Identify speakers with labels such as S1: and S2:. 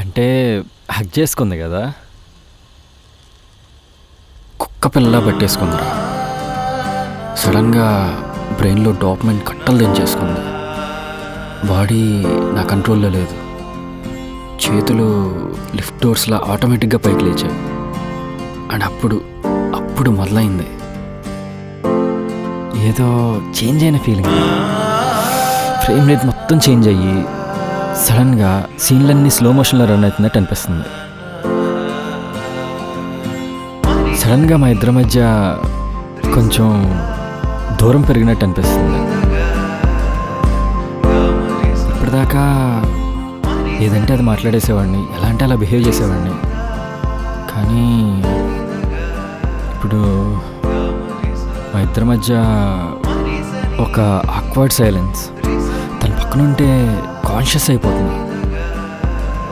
S1: అంటే హగ్ చేసుకుంది కదా, కుక్క పిల్లలా పట్టేసుకుందిరా. సడన్గా బ్రెయిన్లో డాక్యుమెంట్ కట్టలు దించేసుకుంది. బాడీ నా కంట్రోల్లో లేదు. చేతులు లిఫ్ట్ డోర్స్లా ఆటోమేటిక్గా పైకి లేచాయి. అండ్ అప్పుడు మొదలైంది ఏదో చేంజ్ అయిన ఫీలింగ్. ఫ్రేమ్ రేట్ మొత్తం చేంజ్ అయ్యి సడన్గా సీన్లన్నీ స్లో మోషన్లో రన్ అవుతున్నట్టు అనిపిస్తుంది. సడన్గా మా ఇద్దరి మధ్య కొంచెం దూరం పెరిగినట్టు అనిపిస్తుంది. ఇప్పటిదాకా ఏదంటే అది మాట్లాడేసేవాడిని, ఎలా అంటే అలా బిహేవ్ చేసేవాడిని. కానీ ఇప్పుడు మా ఇద్దరి మధ్య ఒక ఆక్వర్డ్ సైలెన్స్. తన పక్కన ఉంటే కాన్షియస్ అయిపోతుంది.